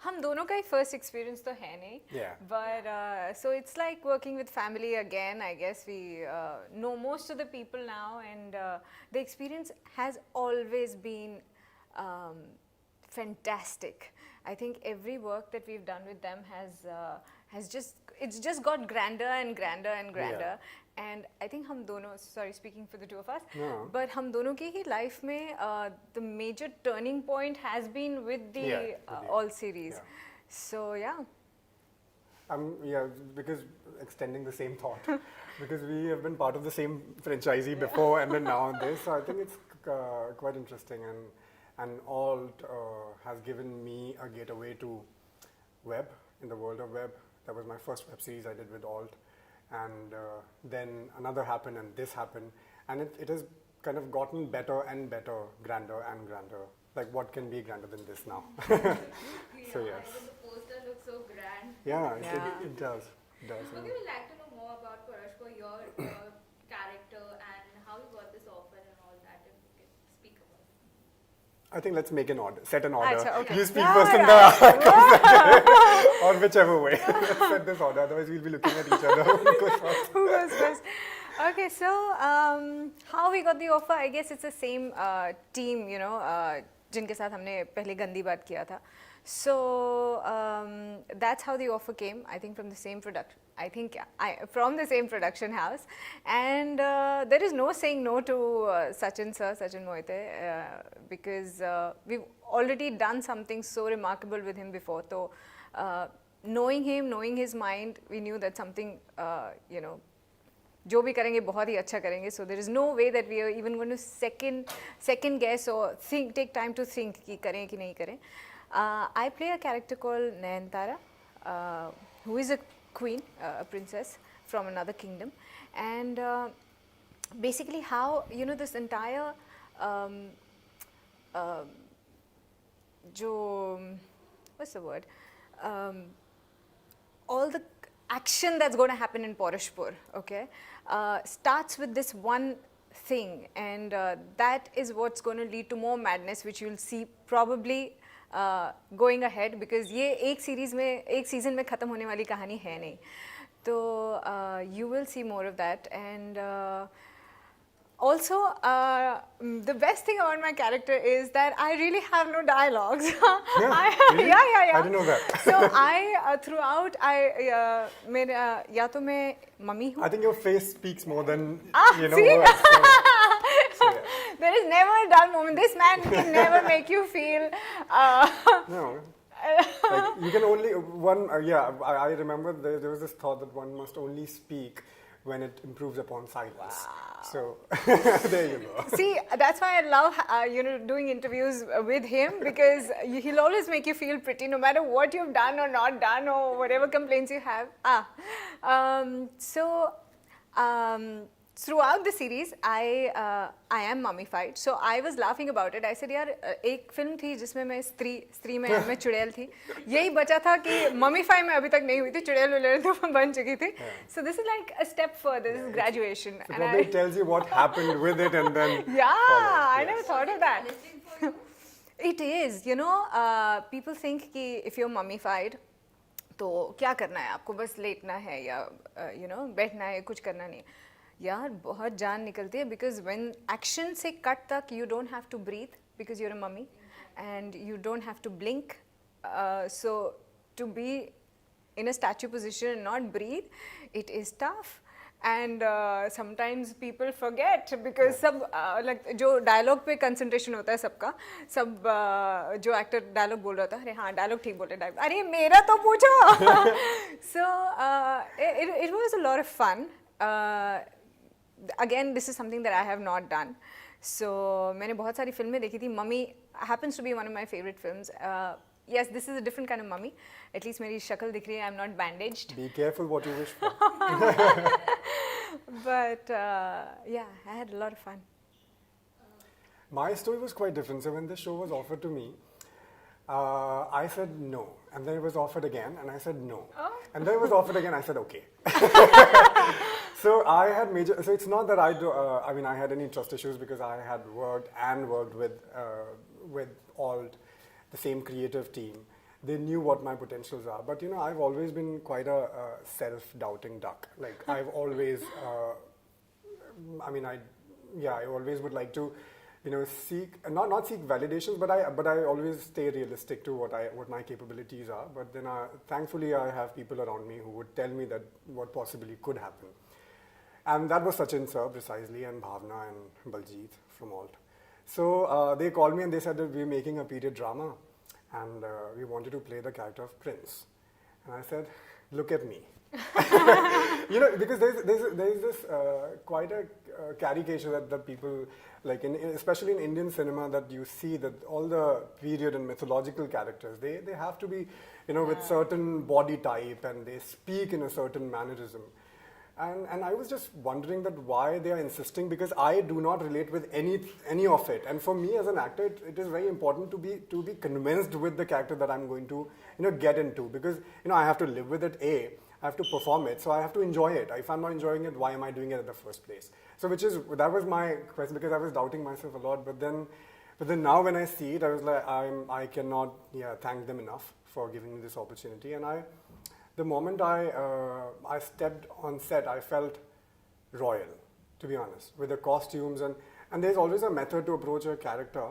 हम दोनों का ही first experience तो है नहीं. Yeah. But so it's like working with family again. I guess we know most of the people now, and the experience has always been fantastic. I think every work that we've done with them has just got grander and grander and grander. Yeah. And I think हम दोनों, sorry speaking for the two of us, No. but हम दोनों की ही life में the major turning point has been with the all series. Yeah. So yeah. Yeah, because extending the same thought, because we have been part of the same franchisee before and then now this, so I think it's quite interesting, and Alt has given me a gateway to web, in the world of web. That was my first web series I did with Alt, and then another happened and this happened, and it has kind of gotten better and better, grander and grander. Like, what can be grander than this now? So yes. The poster looks so grand. Yeah, Yeah. it does. It does. Okay, we'd like to know more about Paurashpur, your character, and how you got this offer and all that, if you can speak about it. I think let's make an order, set an order. Achha, okay. You speak Yeah, first and yeah. or whichever way. Let's set this order, otherwise we'll be looking at each other. Who goes first? Who goes first? Okay, so how we got the offer? I guess it's the same team, you know, जिनके साथ हमने पहले गंदी बात किया था. So that's how the offer came. I think from the same from the same production house, and there is no saying no to Sachin Moite, because we've already done something so remarkable with him before. So knowing him, knowing his mind, we knew that something, you know, जो भी करेंगे बहुत ही अच्छा करेंगे. So there is no way that we are even going to second guess or take time to think कि करें कि नहीं करें. I play a character called Nayantara, who is a queen, a princess from another kingdom, and basically how, you know, this entire what's the word, all the action that's going to happen in Paurashpur, okay, starts with this one thing, and that is what's going to lead to more madness, which you'll see probably going ahead, because ये एक season में ख़त्म होने वाली कहानी है नहीं. तो you will see more of that, and also the best thing about my character is that I really have no dialogues. Really? Yeah. I didn't know that. So I throughout मेरा या तो मैं मम्मी हूँ. I think your face speaks more than you know. See? Words, so yeah. There is never a dull moment. This man can never make you feel. No. Like, you can only I remember there was this thought that one must only speak when it improves upon silence. Wow. So there you go. See, that's why I love doing interviews with him, because he'll always make you feel pretty no matter what you've done or not done or whatever complaints you have. Throughout the series, I am mummified. So I was laughing about it. I said, यार एक film थी जिसमें मैं स्त्री में चुड़ैल थी. यही बचा था कि मम्मीफाई में अभी तक नहीं हुई थी, चुड़ैल वुड़ैल तो बन चुकी थी. So this is like a step further. This is graduation. So probably it tells you what happened with it and then. Yeah, I yes. never thought of that. Listening for you. It is, you know, people think कि if you're mummified, तो क्या करना है आपको, बस लेटना है या you know बैठना है, कुछ करना नहीं. यार बहुत जान निकलती है, because when action से cut तक you don't have to breathe because you're a mummy, and you don't have to blink, so to be in a statue position and not breathe, it is tough. And sometimes people forget, because सब like जो dialogue पे concentration होता है सबका, सब जो actor dialogue बोल रहा था, अरे हाँ dialogue ठीक बोल रहे dialogue, अरे मेरा तो पूछो. So it was a lot of fun. Again, this is something that I have not done. So मैंने बहुत सारी फिल्में देखी थी. Mummy happens to be one of my favorite films. Yes, this is a different kind of mummy. At least मेरी शक्ल दिख रही है. I'm not bandaged. Be careful what you wish for. But yeah, I had a lot of fun. My story was quite different. So when this show was offered to me, I said no, and then it was offered again, and I said no, and then it was offered again. I said okay. So I had so it's not that I do. I mean, I had any trust issues, because I had worked with all the same creative team, they knew what my potentials are. But you know, I've always been quite a self-doubting duck. Like I've always, I mean, I always would like to, you know, seek not seek validations, but I always stay realistic to what my capabilities are. But then thankfully I have people around me who would tell me that what possibly could happen. And that was Sachin sir precisely, and Bhavna and Baljit from Alt. So they called me and they said that we're making a period drama, and we wanted to play the character of Prince. And I said, look at me. You know, because there's this quite a caricature that people, like especially in Indian cinema, that you see that all the period and mythological characters, they have to be, you know, with certain body type, and they speak in a certain mannerism. And I was just wondering that why they are insisting, because I do not relate with any of it. And for me as an actor, it is very important to be convinced with the character that I'm going to, you know, get into, because, you know, I have to live with it. I have to perform it, so I have to enjoy it. If I'm not enjoying it, why am I doing it in the first place? So that was my question, because I was doubting myself a lot. But then now when I see it, I was like, I cannot thank them enough for giving me this opportunity. And the moment I stepped on set, I felt royal, to be honest, with the costumes. And there's always a method to approach a character.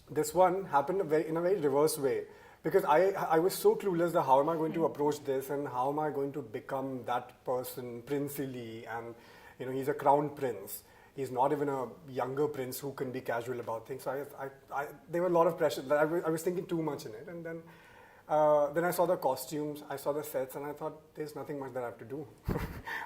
This one happened in a very reverse way, because I was so clueless that how am I going to approach this, and how am I going to become that person, princely, and, you know, he's a crown prince. He's not even a younger prince who can be casual about things. So there were a lot of pressure. I was thinking too much in it. And then I saw the costumes, I saw the sets, and I thought, there's nothing much that I have to do.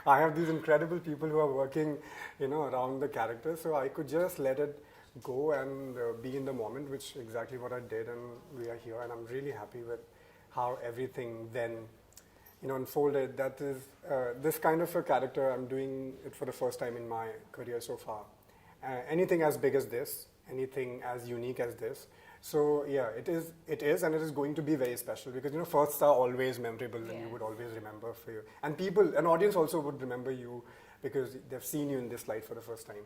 I have these incredible people who are working, you know, around the character, so I could just let it go and be in the moment, which is exactly what I did, and we are here, and I'm really happy with how everything then, you know, unfolded. That is, this kind of a character, I'm doing it for the first time in my career so far. Anything as big as this, anything as unique as this. So yeah, it is, and it is going to be very special, because, you know, firsts are always memorable, and you would always remember for you. And an audience also would remember you, because they've seen you in this light for the first time.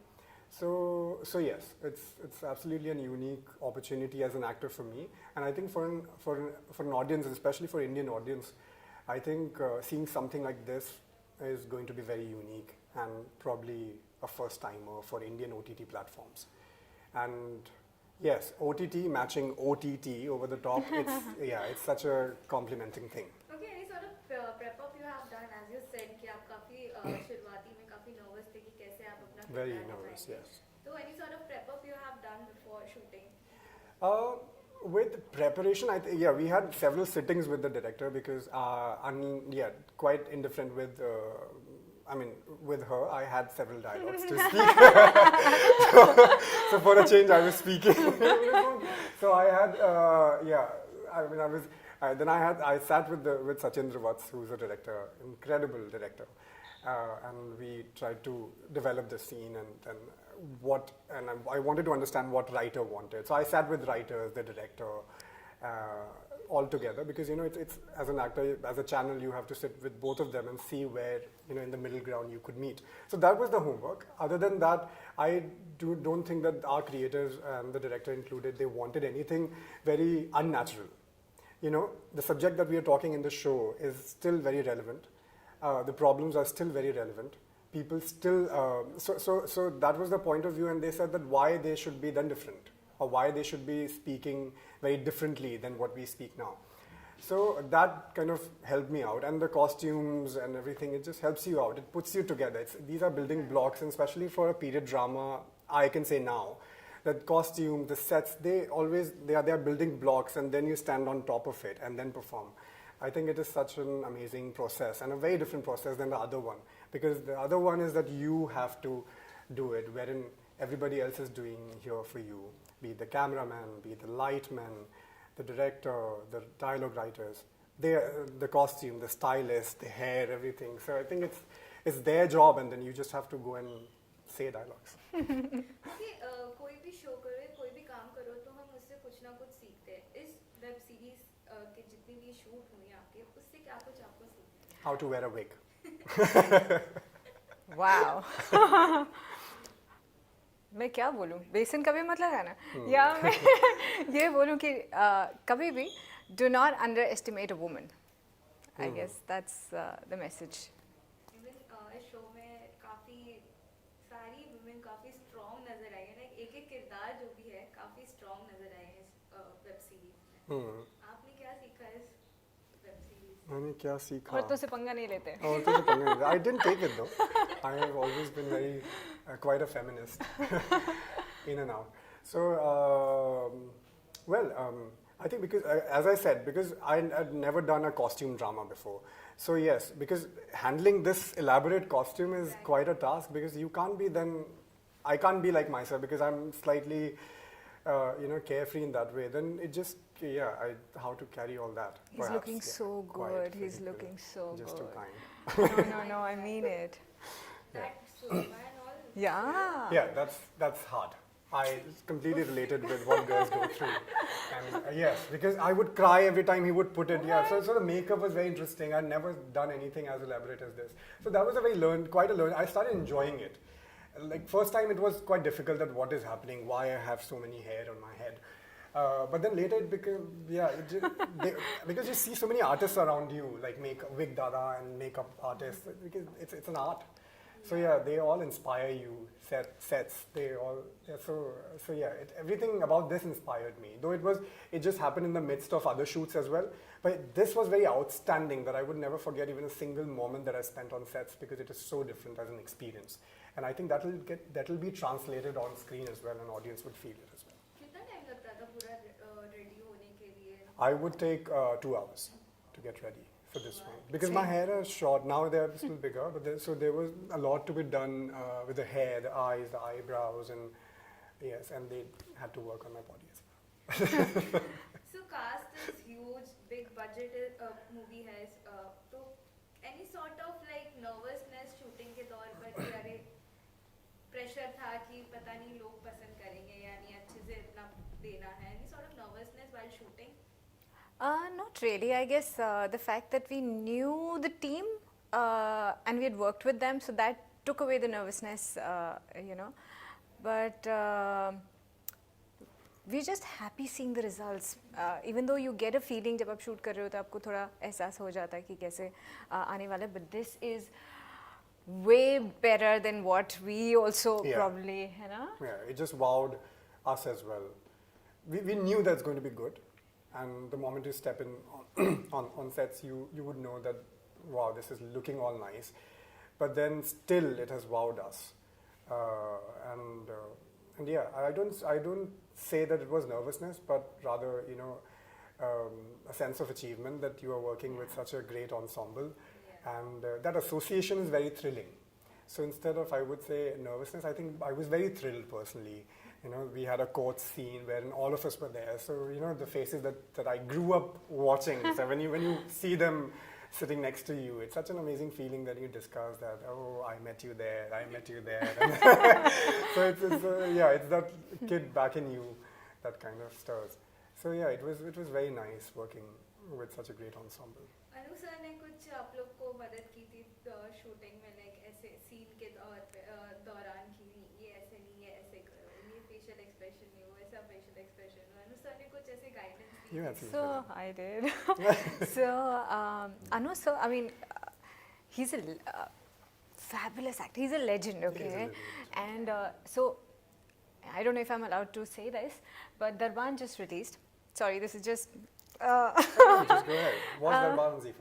So yes, it's absolutely a unique opportunity as an actor for me. And I think for an audience, especially for Indian audience, I think seeing something like this is going to be very unique, and probably a first timer for Indian OTT platforms. And yes, OTT matching OTT over the top, it's such a complimenting thing. Okay, any sort of prep up you have done, as you said कि आप काफी शुरुआती में काफी nervous थे कि कैसे आप अपना Very nervous, yes. So any sort of prep up you have done before shooting? With preparation, we had several sittings with the director, because quite indifferent with. With her, I had several dialogues to speak. so for a change, I was speaking. So I had, I sat with Sachin Vats, who's a director, incredible director, and we tried to develop the scene and I wanted to understand what writer wanted. So I sat with writers, the director, all together, because, you know, it's as an actor, as a channel, you have to sit with both of them and see where, you know, in the middle ground you could meet. So that was the homework. Other than that, I don't think that our creators and the director included, they wanted anything very unnatural. You know, the subject that we are talking in the show is still very relevant. The problems are still very relevant. People still, so that was the point of view, and they said that why they should be then different, or why they should be speaking very differently than what we speak now. So that kind of helped me out, and the costumes and everything, it just helps you out. It puts you together. These are building blocks, and especially for a period drama, I can say now, that costume, the sets, they are building blocks, and then you stand on top of it and then perform. I think it is such an amazing process, and a very different process than the other one, because the other one is that you have to do it, wherein everybody else is doing here for you, be it the cameraman, be it the lightman, the director, the dialogue writers, the costume, the stylist, the hair, everything. So I think it's their job, and then you just have to go and say dialogues. कोई भी show करो, कोई भी काम करो, तो हम उससे कुछ ना कुछ सीखते हैं. इस वेब सीरीज के जितनी भी शूट हुई आपके, उससे क्या कुछ आपको सीखते हैं? How to wear a wig. Wow. मैं क्या बोलूँ, बेसन कभी मत लगाना, या मैं ये बोलूँ कि कभी भी do not underestimate a woman. I guess that's the message. Even इस शो में काफी सारी वुमेन काफी स्ट्रॉन्ग नजर आई है, लाइक एक एक किरदार जो भी है काफी स्ट्रॉन्ग नजर आए हैं इस वेब सीरीज में. आपने क्या सीखा इस वेब सीरीज से? मैंने क्या सीखा? औरतों से पंगा नहीं लेते. औरतों से पंगा नहीं लेते. I didn't take it though. I have always been very quite a feminist in and out. So I think because as I said, because I had never done a costume drama before. So yes, because handling this elaborate costume is quite a task, because you can't be then, I can't be like myself because I'm slightly carefree in that way. Then it just, how to carry all that. He's perhaps, looking so quite good. He's physical. looking so Just good. too kind. No, I mean it. That Surma and all. Yeah. Yeah, that's hard. I completely related with what girls go through. And yes, because I would cry every time he would put it. Yeah, so the makeup was very interesting. I'd never done anything as elaborate as this. So that was quite a learn. I started enjoying it. Like first time it was quite difficult that what is happening, why I have so many hair on my head. But then later it became, because you see so many artists around you, like wig dada and makeup artists, because it's an art. So yeah, they all inspire you. Sets, they all. Yeah, so yeah, everything about this inspired me. Though it just happened in the midst of other shoots as well. But this was very outstanding. That I would never forget even a single moment that I spent on sets, because it is so different as an experience. And I think that'll be translated on screen as well, and audience would feel it as well. कितना time लगता था पूरा ready होने के लिए? I would take 2 hours to get ready for this one, because my hair is short now. They're still bigger, but there was a lot to be done with the hair, the eyes, the eyebrows, and they had to work on my body as well. So cast is huge, big budget movie है. तो any sort of like nervousness shooting के दौर पर कि अरे pressure था कि पता नहीं लोग पसंद करेंगे या नहीं, अच्छे से इतना देना है. Any sort of nervousness while shooting? Not really. I guess the fact that we knew the team and we had worked with them, so that took away the nervousness, But we're just happy seeing the results. Even though you get a feeling जब आप shoot कर रहे हो तो आपको थोड़ा एहसास हो जाता है कि कैसे आने वाला है. But this is way better than what we also probably, Yeah, it just wowed us as well. We knew that's going to be good. And the moment you step in on sets, you would know that, wow, this is looking all nice. But then still, it has wowed us. And yeah, I don't say that it was nervousness, but rather, a sense of achievement that you are working with such a great ensemble. Yeah. And that association is very thrilling. So instead of, I would say, nervousness, I think I was very thrilled personally. We had a court scene wherein all of us were there. So, the faces that I grew up watching. So when you see them sitting next to you, it's such an amazing feeling that you discuss that, oh, I met you there. So it's that kid back in you that kind of stirs. So yeah, it was very nice working with such a great ensemble. Anu sir ने कुछ आप लोग को मदद की थी shooting में, like ऐसे सीन के दौरान की ये ऐसे नहीं, ये ऐसे करो, ये फेशियल एक्सप्रेशन नहीं, वो ऐसा फेशियल एक्सप्रेशन. अनु सर ने कुछ ऐसे guidance the? So I did. So Anu sir, I mean, he's a fabulous actor. He's a legend, okay? And so I don't know if I'm allowed to say this, but Darban just released. Sorry, this is just. Just go ahead. Watch Darban on Z5.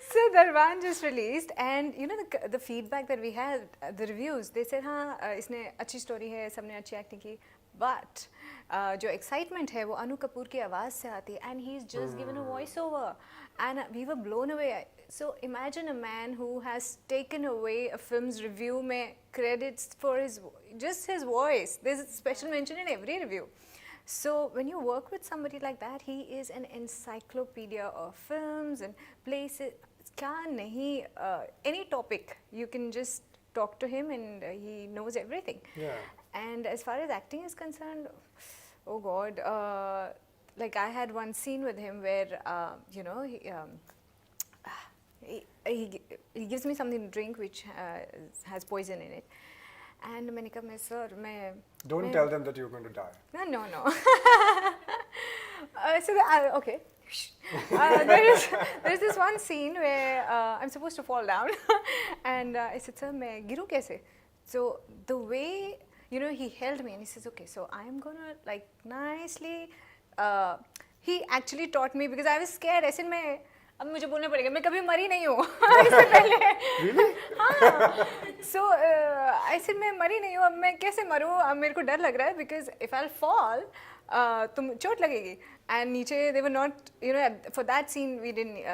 So Darban just released, and the feedback that we had, the reviews, they said, हाँ इसने अच्छी story है, सबने अच्छी acting की, but जो excitement है वो अनु कपूर की आवाज़ से आती है, and he's just given a voiceover, and we were blown away. So imagine a man who has taken away a film's review में credits for his voice. There's a special mention in every review. So when you work with somebody like that, he is an encyclopedia of films and places. क्या नहीं, any topic you can just talk to him and he knows everything. Yeah. And as far as acting is concerned, oh God, like I had one scene with him where he gives me something to drink which has poison in it. And मैंने कहा मैं sir मैं Don't tell them that you're going to die. No. Okay. There's this one scene where I'm supposed to fall down, and I said, "Sir, मैं गिरूँ कैसे?" So the way he held me and he says, "Okay, so I'm gonna like nicely." He actually taught me because I was scared. ऐसे में अब मुझे बोलना पड़ेगा मैं कभी मरी नहीं हूँ इससे पहले. Really? हाँ. So I said मैं मरी नहीं हूँ अब मैं कैसे मरूँ अब मेरे को डर लग रहा है because if I'll fall तुम चोट लगेगी. And नीचे they were not for that scene we didn't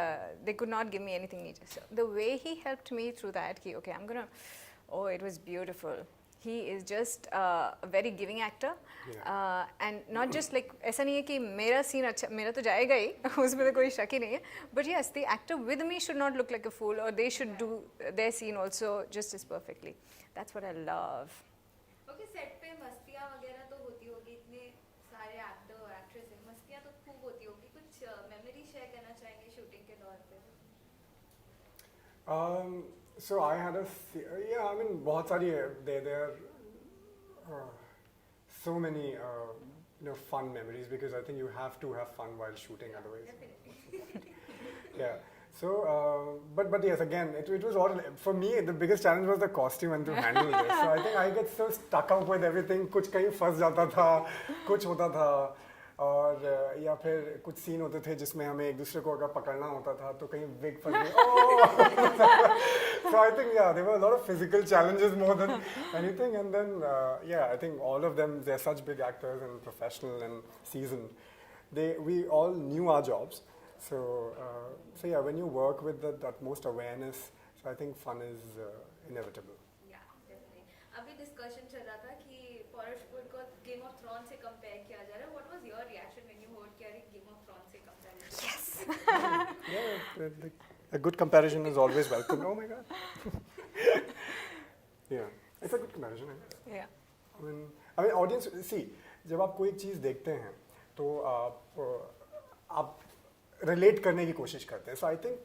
they could not give me anything नीचे. So the way he helped me through that कि okay I'm gonna it was beautiful. He is just a very giving actor. Yeah. And not just like ऐसा नहीं है कि मेरा scene अच्छा मेरा तो जाएगा ही उसमें तो कोई शक ही नहीं है. But yes, the actor with me should not look like a fool or they should do their scene also just as perfectly. That's what I love. Okay, set पे मस्तियाँ वगैरह तो होती होगी इतने सारे एक्टर और एक्ट्रेस हैं मस्तियाँ तो खूब होती होगी कुछ मेमोरी शेयर करना चाहेंगे शूटिंग के दौर पे? So I had I mean बहुत सारी there are so many fun memories because I think you have to have fun while shooting otherwise. Yeah. So but yes, again it was all for me. The biggest challenge was the costume and to handle this. So I think I get so stuck up with everything. कुछ कहीं फंस जाता था, कुछ होता था. और या फिर कुछ सीन होते थे जिसमें हमें एक दूसरे को अगर पकड़ना होता था तो कहीं विग फंस गई. So I think there were a lot of physical challenges more than anything, and then I think all of them, they're such big actors and professional and seasoned. We all knew our jobs, so when you work with the utmost awareness, so I think fun is inevitable. Yeah, definitely. अभी discussion चल रहा था कि पौरशपुर को Game of Thrones से compare किया जा रहा है. What was your reaction when you heard कि यार Game of Thrones से comparison? Yes. A good comparison is always welcome. Oh my God. Yeah, it's a good comparison. I guess. Yeah. I mean, audience. See, जब आप कोई चीज़ देखते हैं, तो आप relate करने की कोशिश करते हैं. So I think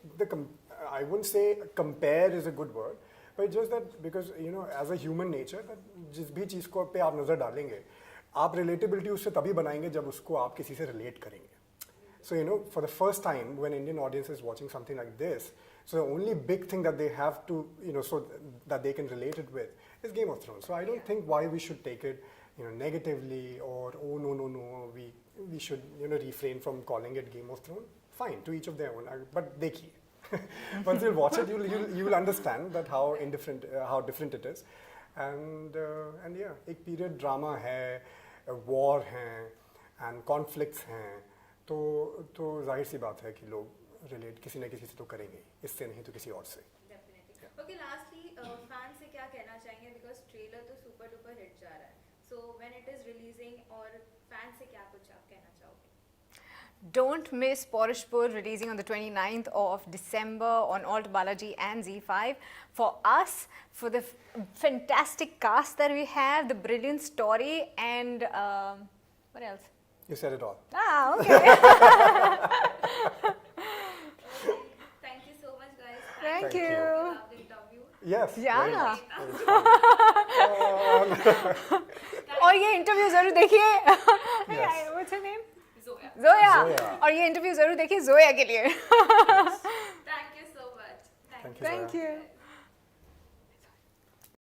I wouldn't say compare is a good word, but it's just that because as a human nature, that जिस भी चीज़ को पे आप नज़र डालेंगे, आप relatability उससे तभी बनाएंगे जब उसको आप किसी से relate करेंगे. So for the first time when Indian audience is watching something like this, so the only big thing that they have to so that they can relate it with is Game of Thrones. So I don't think why we should take it negatively or oh no we should refrain from calling it Game of Thrones. Fine, to each of their own. But dekhiye. Once you watch it, you will understand that how different it is. And yeah, एक period drama है, war है, and conflicts हैं. तो जाहिर सी बात है कि लोग रिलेट किसी न किसी से तो करेंगे, इससे नहीं तो किसी और से. Definitely. Okay, lastly, fans से क्या कहना चाहेंगे because trailer तो super duper hit जा रहा है. So when it is releasing और fans से क्या कुछ आप कहना चाहोगे? Don't miss Paurashpur releasing on the 29th of December on Alt Balaji and Z5. For us, for the fantastic cast that we have, the brilliant story, and what else? You said it all. Okay. Thank you so much, guys. Thank you. Love the interview. Yes. Yeah. Very और ये interview जरूर देखिए. Yes. What's her name? Zoya. Zoya. Zoya. और ये interview जरूर देखिए जोया के लिए. Thank you so much. Thank you. Thank Zoya. you.